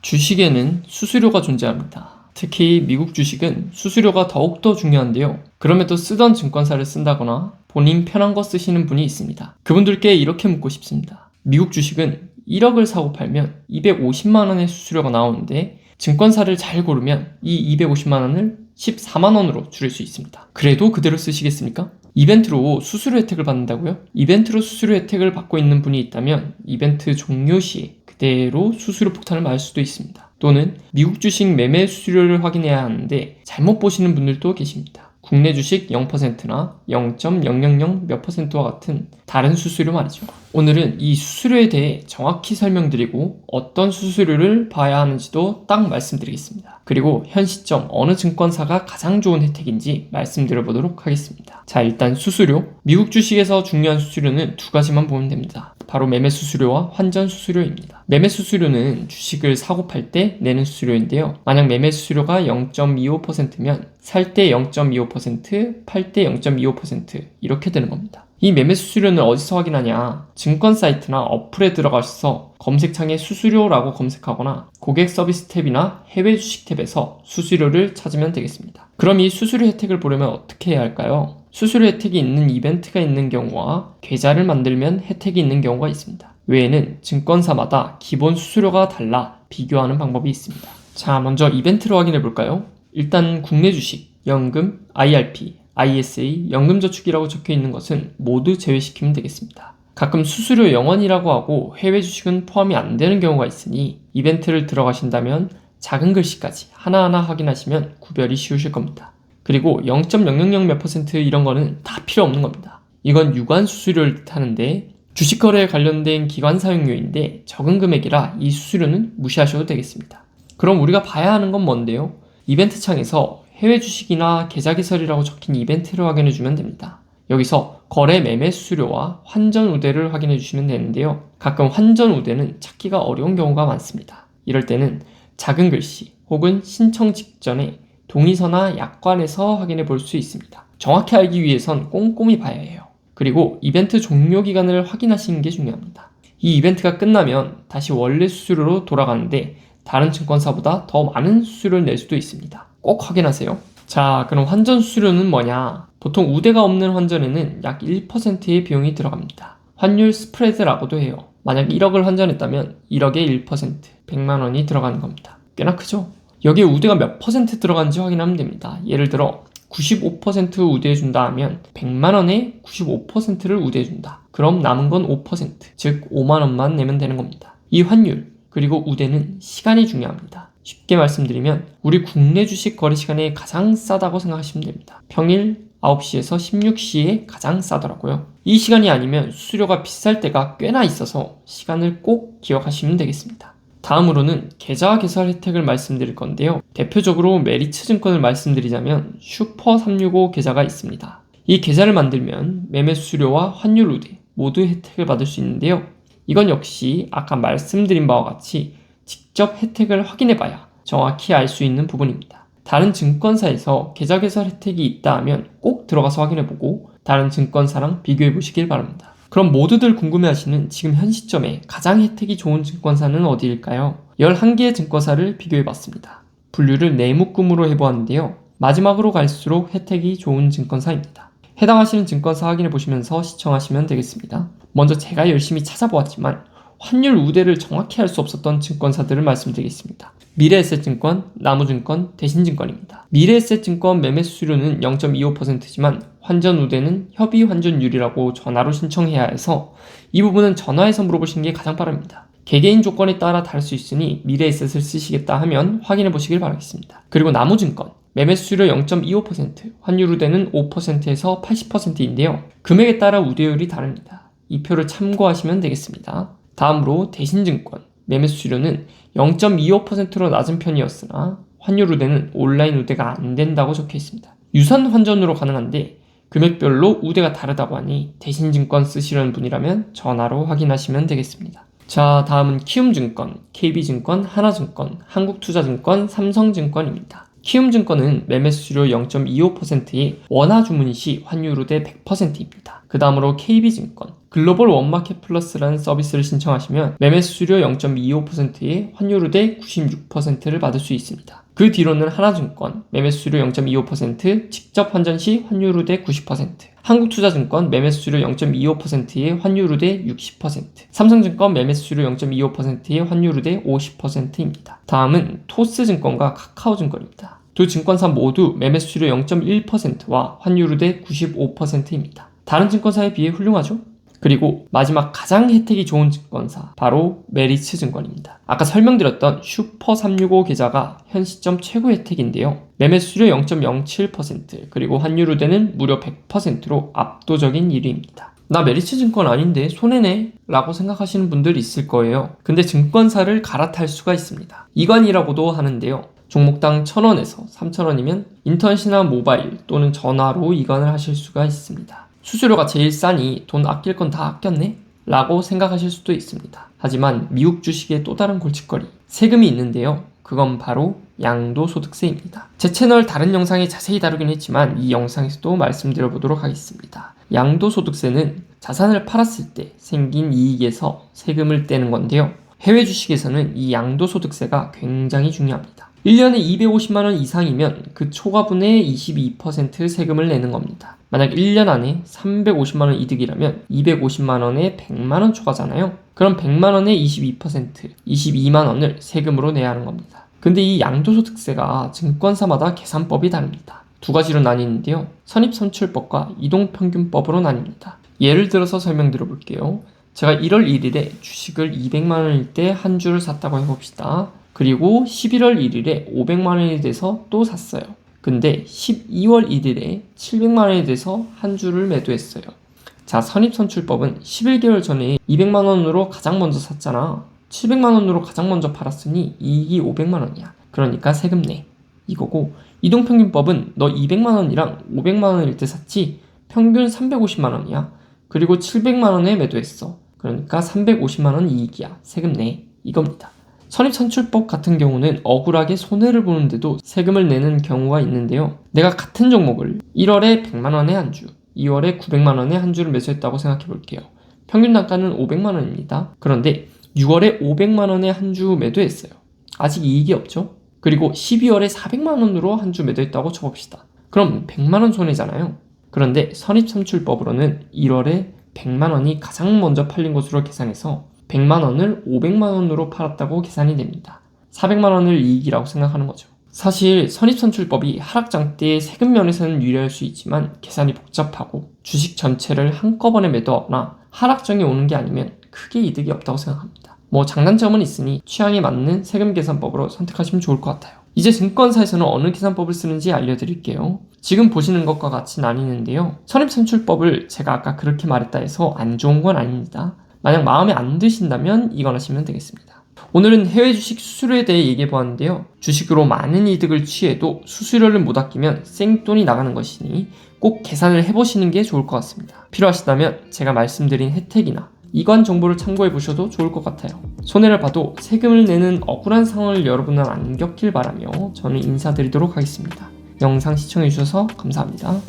주식에는 수수료가 존재합니다. 특히 미국 주식은 수수료가 더욱더 중요한데요. 그럼에도 쓰던 증권사를 쓴다거나 본인 편한 거 쓰시는 분이 있습니다. 그분들께 이렇게 묻고 싶습니다. 미국 주식은 1억을 사고 팔면 250만 원의 수수료가 나오는데 증권사를 잘 고르면 이 250만 원을 14만 원으로 줄일 수 있습니다. 그래도 그대로 쓰시겠습니까? 이벤트로 수수료 혜택을 받는다고요? 이벤트로 수수료 혜택을 받고 있는 분이 있다면 이벤트 종료 시에 그대로 수수료 폭탄을 맞을 수도 있습니다. 또는 미국 주식 매매 수수료를 확인해야 하는데 잘못 보시는 분들도 계십니다. 국내 주식 0%나 0.000 몇 %와 같은 다른 수수료 말이죠. 오늘은 이 수수료에 대해 정확히 설명드리고 어떤 수수료를 봐야 하는지도 딱 말씀드리겠습니다. 그리고 현 시점 어느 증권사가 가장 좋은 혜택인지 말씀드려보도록 하겠습니다. 자, 일단 수수료. 미국 주식에서 중요한 수수료는 두 가지만 보면 됩니다. 바로 매매 수수료와 환전 수수료입니다. 매매 수수료는 주식을 사고 팔 때 내는 수수료인데요. 만약 매매 수수료가 0.25%면 살 때 0.25%, 팔 때 0.25% 이렇게 되는 겁니다. 이 매매 수수료는 어디서 확인하냐? 증권 사이트나 어플에 들어가셔서 검색창에 수수료라고 검색하거나 고객 서비스 탭이나 해외 주식 탭에서 수수료를 찾으면 되겠습니다. 그럼 이 수수료 혜택을 보려면 어떻게 해야 할까요? 수수료 혜택이 있는 이벤트가 있는 경우와 계좌를 만들면 혜택이 있는 경우가 있습니다. 외에는 증권사마다 기본 수수료가 달라 비교하는 방법이 있습니다. 자, 먼저 이벤트로 확인해 볼까요? 일단 국내 주식, 연금, IRP, ISA, 연금저축이라고 적혀 있는 것은 모두 제외시키면 되겠습니다. 가끔 수수료 0원이라고 하고 해외 주식은 포함이 안 되는 경우가 있으니 이벤트를 들어가신다면 작은 글씨까지 하나하나 확인하시면 구별이 쉬우실 겁니다. 그리고 0.000 몇 % 이런 거는 다 필요 없는 겁니다. 이건 유관 수수료를 뜻하는데 주식 거래에 관련된 기관 사용료인데 적은 금액이라 이 수수료는 무시하셔도 되겠습니다. 그럼 우리가 봐야 하는 건 뭔데요? 이벤트 창에서 해외 주식이나 계좌 개설이라고 적힌 이벤트를 확인해 주면 됩니다. 여기서 거래 매매 수수료와 환전 우대를 확인해 주시면 되는데요. 가끔 환전 우대는 찾기가 어려운 경우가 많습니다. 이럴 때는 작은 글씨 혹은 신청 직전에 동의서나 약관에서 확인해 볼 수 있습니다. 정확히 알기 위해선 꼼꼼히 봐야 해요. 그리고 이벤트 종료 기간을 확인하시는 게 중요합니다. 이 이벤트가 끝나면 다시 원래 수수료로 돌아가는데 다른 증권사보다 더 많은 수수료를 낼 수도 있습니다. 꼭 확인하세요. 자, 그럼 환전 수수료는 뭐냐? 보통 우대가 없는 환전에는 약 1%의 비용이 들어갑니다. 환율 스프레드라고도 해요. 만약 1억을 환전했다면 1억의 1%, 100만 원이 들어가는 겁니다. 꽤나 크죠? 여기에 우대가 몇 % 들어간지 확인하면 됩니다. 예를 들어 95% 우대해준다 하면 100만 원에 95%를 우대해준다. 그럼 남은 건 5%, 즉 5만 원만 내면 되는 겁니다. 이 환율, 그리고 우대는 시간이 중요합니다. 쉽게 말씀드리면 우리 국내 주식 거래 시간에 가장 싸다고 생각하시면 됩니다. 평일 9시에서 16시에 가장 싸더라고요. 이 시간이 아니면 수수료가 비쌀 때가 꽤나 있어서 시간을 꼭 기억하시면 되겠습니다. 다음으로는 계좌 개설 혜택을 말씀드릴 건데요. 대표적으로 메리츠 증권을 말씀드리자면 슈퍼 365 계좌가 있습니다. 이 계좌를 만들면 매매 수수료와 환율 우대 모두 혜택을 받을 수 있는데요. 이건 역시 아까 말씀드린 바와 같이 직접 혜택을 확인해봐야 정확히 알 수 있는 부분입니다. 다른 증권사에서 계좌 개설 혜택이 있다 하면 꼭 들어가서 확인해보고 다른 증권사랑 비교해보시길 바랍니다. 그럼 모두들 궁금해하시는 지금 현 시점에 가장 혜택이 좋은 증권사는 어디일까요? 11개의 증권사를 비교해봤습니다. 분류를 네묶음으로 해보았는데요. 마지막으로 갈수록 혜택이 좋은 증권사입니다. 해당하시는 증권사 확인해보시면서 시청하시면 되겠습니다. 먼저 제가 열심히 찾아보았지만 환율 우대를 정확히 알 수 없었던 증권사들을 말씀드리겠습니다. 미래에셋증권, 나무증권, 대신증권입니다. 미래에셋증권 매매 수수료는 0.25%지만 환전 우대는 협의 환전율이라고 전화로 신청해야 해서 이 부분은 전화해서 물어보시는 게 가장 빠릅니다. 개개인 조건에 따라 다를 수 있으니 미래에셋을 쓰시겠다 하면 확인해 보시길 바라겠습니다. 그리고 나무증권 매매 수수료 0.25%, 환율 우대는 5%에서 80%인데요. 금액에 따라 우대율이 다릅니다. 이 표를 참고하시면 되겠습니다. 다음으로 대신증권 매매 수수료는 0.25%로 낮은 편이었으나 환율 우대는 온라인 우대가 안 된다고 적혀 있습니다. 유선 환전으로 가능한데 금액별로 우대가 다르다고 하니 대신증권 쓰시려는 분이라면 전화로 확인하시면 되겠습니다. 자, 다음은 키움증권, KB증권, 하나증권, 한국투자증권, 삼성증권입니다. 키움증권은 매매 수수료 0.25%의 원화 주문 시 환율 우대 100%입니다. 그 다음으로 KB증권, 글로벌 원마켓 플러스라는 서비스를 신청하시면 매매 수수료 0.25%에 환율 대 96%를 받을 수 있습니다. 그 뒤로는 하나증권 매매 수수료 0.25%, 직접 환전 시 환율 대 90%, 한국투자증권 매매 수수료 0.25%에 환율 대 60%, 삼성증권 매매 수수료 0.25%에 환율 대 50%입니다. 다음은 토스증권과 카카오증권입니다. 두 증권사 모두 매매 수수료 0.1%와 환율 대 95%입니다. 다른 증권사에 비해 훌륭하죠? 그리고 마지막 가장 혜택이 좋은 증권사, 바로 메리츠 증권입니다. 아까 설명드렸던 슈퍼 365 계좌가 현 시점 최고 혜택인데요. 매매 수수료 0.07%, 그리고 환율 우대는 무려 100%로 압도적인 1위입니다. 나 메리츠 증권 아닌데 손해네? 라고 생각하시는 분들 있을 거예요. 근데 증권사를 갈아탈 수가 있습니다. 이관이라고도 하는데요. 종목당 1,000원에서 3,000원이면 인터넷이나 모바일 또는 전화로 이관을 하실 수가 있습니다. 수수료가 제일 싸니 돈 아낄 건 다 아꼈네? 라고 생각하실 수도 있습니다. 하지만 미국 주식의 또 다른 골칫거리, 세금이 있는데요. 그건 바로 양도소득세입니다. 제 채널 다른 영상에 자세히 다루긴 했지만 이 영상에서도 말씀드려보도록 하겠습니다. 양도소득세는 자산을 팔았을 때 생긴 이익에서 세금을 떼는 건데요. 해외 주식에서는 이 양도소득세가 굉장히 중요합니다. 1년에 250만원 이상이면 그 초과분의 22% 세금을 내는 겁니다. 만약 1년 안에 350만원 이득이라면 250만원에 100만원 초과잖아요. 그럼 100만원에 22%, 22만원을 세금으로 내야 하는 겁니다. 근데 이 양도소득세가 증권사마다 계산법이 다릅니다. 두 가지로 나뉘는데요. 선입선출법과 이동평균법으로 나뉩니다. 예를 들어서 설명드려 볼게요. 제가 1월 1일에 주식을 200만원일 때 한 주를 샀다고 해봅시다. 그리고 11월 1일에 500만원이 돼서 또 샀어요. 근데 12월 1일에 700만원이 돼서 한 주를 매도했어요. 자, 선입선출법은 11개월 전에 200만원으로 가장 먼저 샀잖아. 700만원으로 가장 먼저 팔았으니 이익이 500만원이야. 그러니까 세금 내. 이거고, 이동평균법은 너 200만원이랑 500만원일 때 샀지? 평균 350만원이야. 그리고 700만원에 매도했어. 그러니까 350만원 이익이야. 세금 내. 이겁니다. 선입선출법 같은 경우는 억울하게 손해를 보는데도 세금을 내는 경우가 있는데요. 내가 같은 종목을 1월에 100만원에 한 주, 2월에 900만원에 한 주를 매수했다고 생각해 볼게요. 평균 단가는 500만원입니다. 그런데 6월에 500만원에 한 주 매도했어요. 아직 이익이 없죠? 그리고 12월에 400만원으로 한 주 매도했다고 쳐봅시다. 그럼 100만원 손해잖아요. 그런데 선입선출법으로는 1월에 100만원이 가장 먼저 팔린 것으로 계산해서 100만원을 500만원으로 팔았다고 계산이 됩니다. 400만원을 이익이라고 생각하는 거죠. 사실 선입선출법이 하락장 때 세금 면에서는 유리할 수 있지만 계산이 복잡하고 주식 전체를 한꺼번에 매도하거나 하락장이 오는 게 아니면 크게 이득이 없다고 생각합니다. 뭐 장단점은 있으니 취향에 맞는 세금 계산법으로 선택하시면 좋을 것 같아요. 이제 증권사에서는 어느 계산법을 쓰는지 알려드릴게요. 지금 보시는 것과 같이 나뉘는데요. 선입선출법을 제가 아까 그렇게 말했다 해서 안 좋은 건 아닙니다. 만약 마음에 안 드신다면 이건 하시면 되겠습니다. 오늘은 해외 주식 수수료에 대해 얘기해 보았는데요. 주식으로 많은 이득을 취해도 수수료를 못 아끼면 생돈이 나가는 것이니 꼭 계산을 해보시는 게 좋을 것 같습니다. 필요하시다면 제가 말씀드린 혜택이나 이관 정보를 참고해 보셔도 좋을 것 같아요. 손해를 봐도 세금을 내는 억울한 상황을 여러분은 안 겪길 바라며 저는 인사드리도록 하겠습니다. 영상 시청해 주셔서 감사합니다.